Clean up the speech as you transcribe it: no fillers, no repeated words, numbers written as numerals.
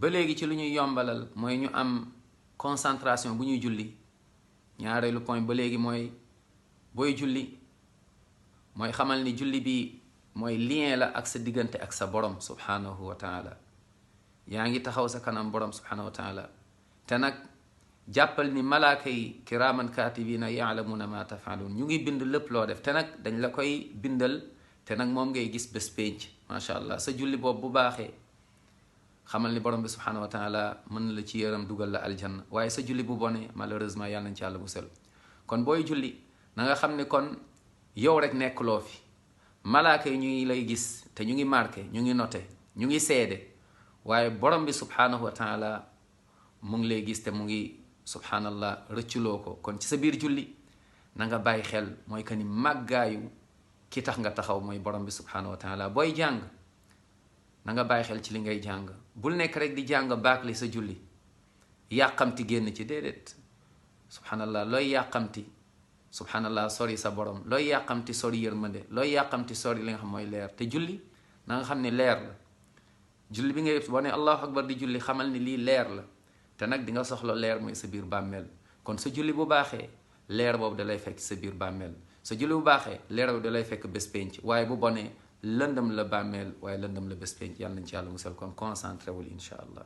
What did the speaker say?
ba léegi ci lu ñuy yombalal mooy ñu am concentration bu ñuy julli. ñaareelu point ba léegi mooy booy julli mooy xamal ni julli bi mooy lien la ak sa diggante ak sa borom subhanahu wa taala. yaa ngi taxaw sa kanam borom subhanahu wa taala te nag jàppal ni malaaka yi kiraaman kaatibina yaalamuna ma tafaaluun ñu ngi bind lépp loo def te nag dañ la koy bindal te nag moom ngay gis bés pénc macha allah. sa julli boobu bu baaxee xamal ni borom bi subhanahu wa taala mën na la ci yërëm dugal la aljanna, waaye sa julli bu bone malheureusement yàlla nañ ci yàlla musal. kon booy julli na nga xam ne kon yow rek nekkuloo fi, malaaka yi ñu ngi lay gis te ñu ngi marqué, ñu ngi noté, ñu ngi seede, waaye borom bi subhanahu wa taala mu ngi lay gis te mu ngi subhanallah rëcculoo ko. kon ci sa biir julli na nga bàyyi xel mooy que ni màggaayu ki tax nga taxaw mooy borom bi subhanahu wa taala. booy jàng na nga bàyyi xel ci li ngay jàng, bul nekk rek di jàng baak li sa julli yàqamti génn ci, déedéet. subhanallah looy yàqamti subhanallah sori sa borom, looy yàqamti sori yërmande, looy yàqamti sori li nga xam mooy leer. te julli na nga xam ne leer la. julli bi ngay boo ne allahu akbar di julli xamal ni lii leer la, te nag di nga soxla leer mooy sa biir bàmmeel. kon sa julli bu baaxee leer boobu da lay fekk sa biir bàmmeel, sa julli bu baaxee leer boobu da lay fekk bés penc, waaye bu bonee lëndëm la bàmmeel waaye lëndëm la bés penc. yàlla nañ ci yàlla musal. kon concentré wul incha allah.